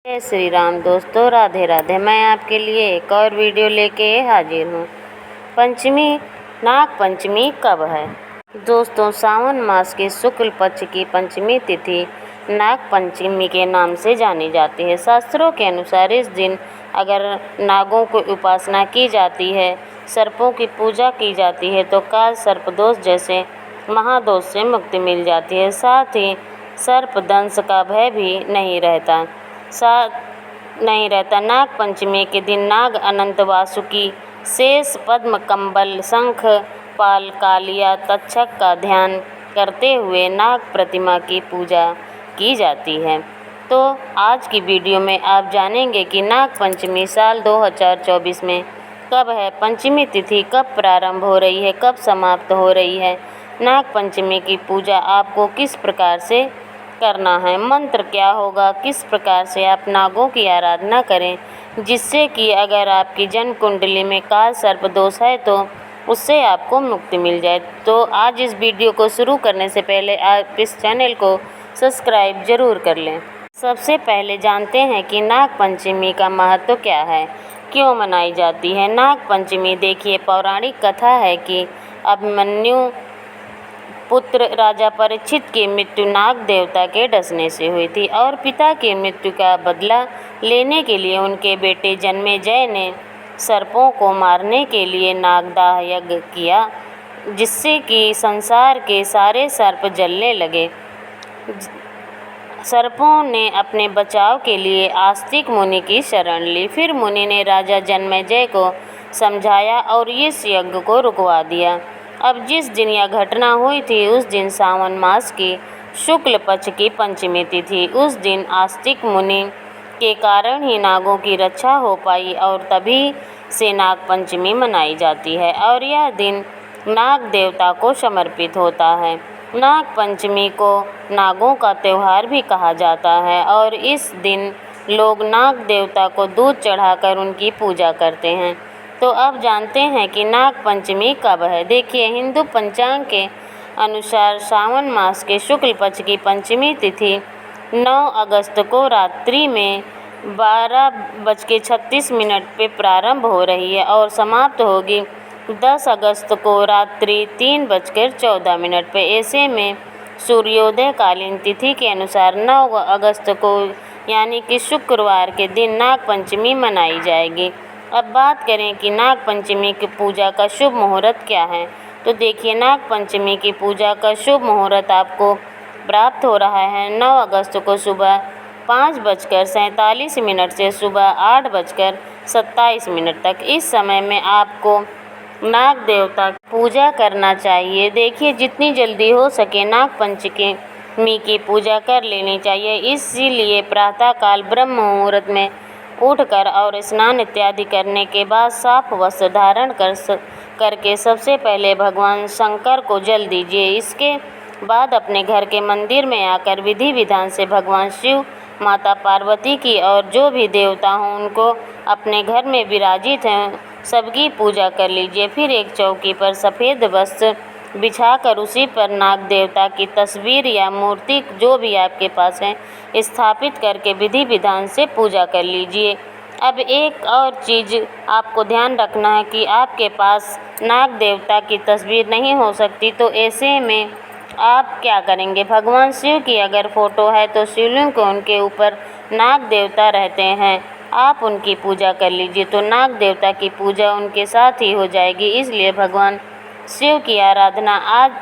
जय श्री राम दोस्तों, राधे राधे। मैं आपके लिए एक और वीडियो लेके हाजिर हूँ। पंचमी, नाग पंचमी कब है दोस्तों? सावन मास के शुक्ल पक्ष की पंचमी तिथि नाग पंचमी के नाम से जानी जाती है। शास्त्रों के अनुसार इस दिन अगर नागों की उपासना की जाती है, सर्पों की पूजा की जाती है तो काल सर्पदोष जैसे महादोष से मुक्ति मिल जाती है। साथ ही सर्पदंश का भय भी नहीं रहता। नाग पंचमी के दिन नाग, अनंत, वासुकी, शेष, पद्म, कंबल, शंख, पाल, कालिया, तक्षक का ध्यान करते हुए नाग प्रतिमा की पूजा की जाती है। तो आज की वीडियो में आप जानेंगे कि नाग पंचमी साल 2024 में कब है, पंचमी तिथि कब प्रारंभ हो रही है, कब समाप्त हो रही है, नाग पंचमी की पूजा आपको किस प्रकार से करना है, मंत्र क्या होगा, किस प्रकार से आप नागों की आराधना करें जिससे कि अगर आपकी जन्म कुंडली में काल सर्प दोष है तो उससे आपको मुक्ति मिल जाए। तो आज इस वीडियो को शुरू करने से पहले आप इस चैनल को सब्सक्राइब जरूर कर लें। सबसे पहले जानते हैं कि नाग पंचमी का महत्व क्या है, क्यों मनाई जाती है। नाग पंचमी देखिए, पौराणिक कथा है कि अभिमन्यु पुत्र राजा परीक्षित की मृत्यु नाग देवता के डसने से हुई थी और पिता की मृत्यु का बदला लेने के लिए उनके बेटे जन्मेजय ने सर्पों को मारने के लिए नागदाह यज्ञ किया, जिससे कि संसार के सारे सर्प जलने लगे। सर्पों ने अपने बचाव के लिए आस्तिक मुनि की शरण ली। फिर मुनि ने राजा जन्मेजय को समझाया और इस यज्ञ को रुकवा दिया। अब जिस दिन यह घटना हुई थी उस दिन सावन मास की शुक्ल पक्ष की पंचमी तिथि, उस दिन आस्तिक मुनि के कारण ही नागों की रक्षा हो पाई और तभी से नाग पंचमी मनाई जाती है और यह दिन नाग देवता को समर्पित होता है। नाग पंचमी को नागों का त्यौहार भी कहा जाता है और इस दिन लोग नाग देवता को दूध चढ़ाकर उनकी पूजा करते हैं। तो अब जानते हैं कि नाग पंचमी कब है। देखिए, हिंदू पंचांग के अनुसार सावन मास के शुक्ल पक्ष की पंचमी तिथि 9 अगस्त को रात्रि में 12:36 पे प्रारंभ हो रही है और समाप्त होगी 10 अगस्त को रात्रि 3:14 पे। ऐसे में सूर्योदय कालीन तिथि के अनुसार 9 अगस्त को यानी कि शुक्रवार के दिन नाग पंचमी मनाई जाएगी। अब बात करें कि नाग पंचमी की पूजा का शुभ मुहूर्त क्या है, तो देखिए, नाग पंचमी की पूजा का शुभ मुहूर्त आपको प्राप्त हो रहा है 9 अगस्त को सुबह 5:47 से सुबह 8:27 तक। इस समय में आपको नाग देवता की पूजा करना चाहिए। देखिए, जितनी जल्दी हो सके नाग पंचमी की पूजा कर लेनी चाहिए। इसीलिए प्रातःकाल ब्रह्म मुहूर्त में उठकर और स्नान इत्यादि करने के बाद साफ वस्त्र धारण करके सबसे पहले भगवान शंकर को जल दीजिए। इसके बाद अपने घर के मंदिर में आकर विधि विधान से भगवान शिव, माता पार्वती की और जो भी देवता हों उनको अपने घर में विराजित हैं सबकी पूजा कर लीजिए। फिर एक चौकी पर सफ़ेद वस्त्र बिछाकर उसी पर नाग देवता की तस्वीर या मूर्ति जो भी आपके पास है स्थापित करके विधि विधान से पूजा कर लीजिए। अब एक और चीज़ आपको ध्यान रखना है कि आपके पास नाग देवता की तस्वीर नहीं हो सकती, तो ऐसे में आप क्या करेंगे, भगवान शिव की अगर फ़ोटो है तो शिवलिंग को उनके ऊपर नाग देवता रहते हैं, आप उनकी पूजा कर लीजिए तो नाग देवता की पूजा उनके साथ ही हो जाएगी। इसलिए भगवान शिव की आराधना आज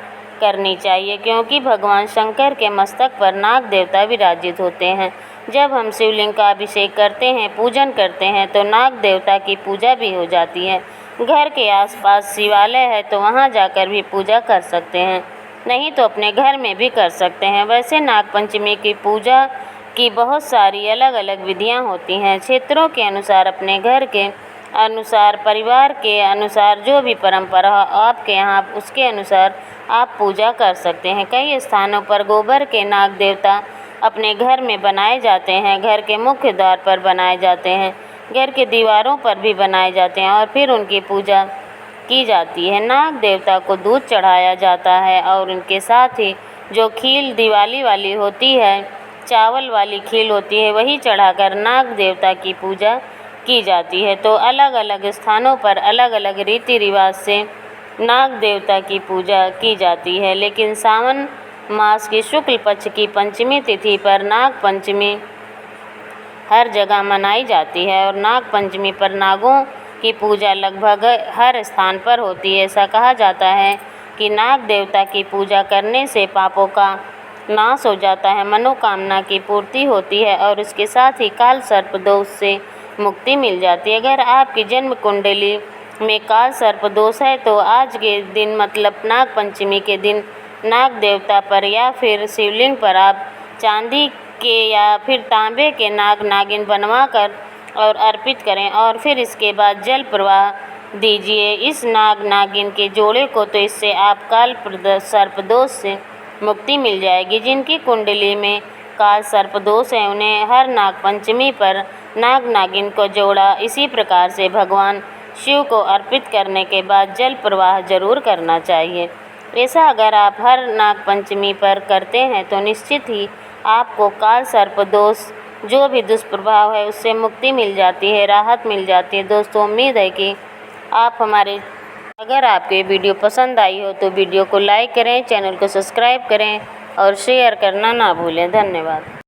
करनी चाहिए, क्योंकि भगवान शंकर के मस्तक पर नाग देवता विराजित होते हैं। जब हम शिवलिंग का अभिषेक करते हैं, पूजन करते हैं तो नाग देवता की पूजा भी हो जाती है। घर के आसपास शिवालय है तो वहां जाकर भी पूजा कर सकते हैं, नहीं तो अपने घर में भी कर सकते हैं। वैसे नाग पंचमी की पूजा की बहुत सारी अलग अलग विधियाँ होती हैं। क्षेत्रों के अनुसार, अपने घर के अनुसार, परिवार के अनुसार जो भी परंपरा आपके यहाँ उसके अनुसार आप पूजा कर सकते हैं। कई स्थानों पर गोबर के नाग देवता अपने घर में बनाए जाते हैं, घर के मुख्य द्वार पर बनाए जाते हैं, घर के दीवारों पर भी बनाए जाते हैं और फिर उनकी पूजा की जाती है। नाग देवता को दूध चढ़ाया जाता है और उनके साथ ही जो खील दिवाली वाली होती है चावल वाली खील होती है वही चढ़ाकर नाग देवता की पूजा की जाती है। तो अलग अलग स्थानों पर अलग अलग रीति रिवाज से नाग देवता की पूजा की जाती है। लेकिन सावन मास की शुक्ल पक्ष की पंचमी तिथि पर नाग पंचमी हर जगह मनाई जाती है और नाग पंचमी पर नागों की पूजा लगभग हर स्थान पर होती है। ऐसा कहा जाता है कि नाग देवता की पूजा करने से पापों का नाश हो जाता है, मनोकामना की पूर्ति होती है और उसके साथ ही काल सर्प दोष से मुक्ति मिल जाती है। अगर आपकी जन्म कुंडली में काल सर्प दोष है तो आज के दिन मतलब नाग पंचमी के दिन नाग देवता पर या फिर शिवलिंग पर आप चांदी के या फिर तांबे के नाग नागिन बनवाकर और अर्पित करें और फिर इसके बाद जल प्रवाह दीजिए इस नाग नागिन के जोड़े को। तो इससे आप काल सर्प दोष से मुक्ति मिल जाएगी। जिनकी कुंडली में काल सर्प दोष है उन्हें हर नाग पंचमी पर नाग नागिन को जोड़ा इसी प्रकार से भगवान शिव को अर्पित करने के बाद जल प्रवाह जरूर करना चाहिए। ऐसा अगर आप हर नाग पंचमी पर करते हैं तो निश्चित ही आपको काल सर्प दोष जो भी दुष्प्रभाव है उससे मुक्ति मिल जाती है, राहत मिल जाती है। दोस्तों उम्मीद है कि अगर आपको ये वीडियो पसंद आई हो तो वीडियो को लाइक करें, चैनल को सब्सक्राइब करें और शेयर करना ना भूलें। धन्यवाद।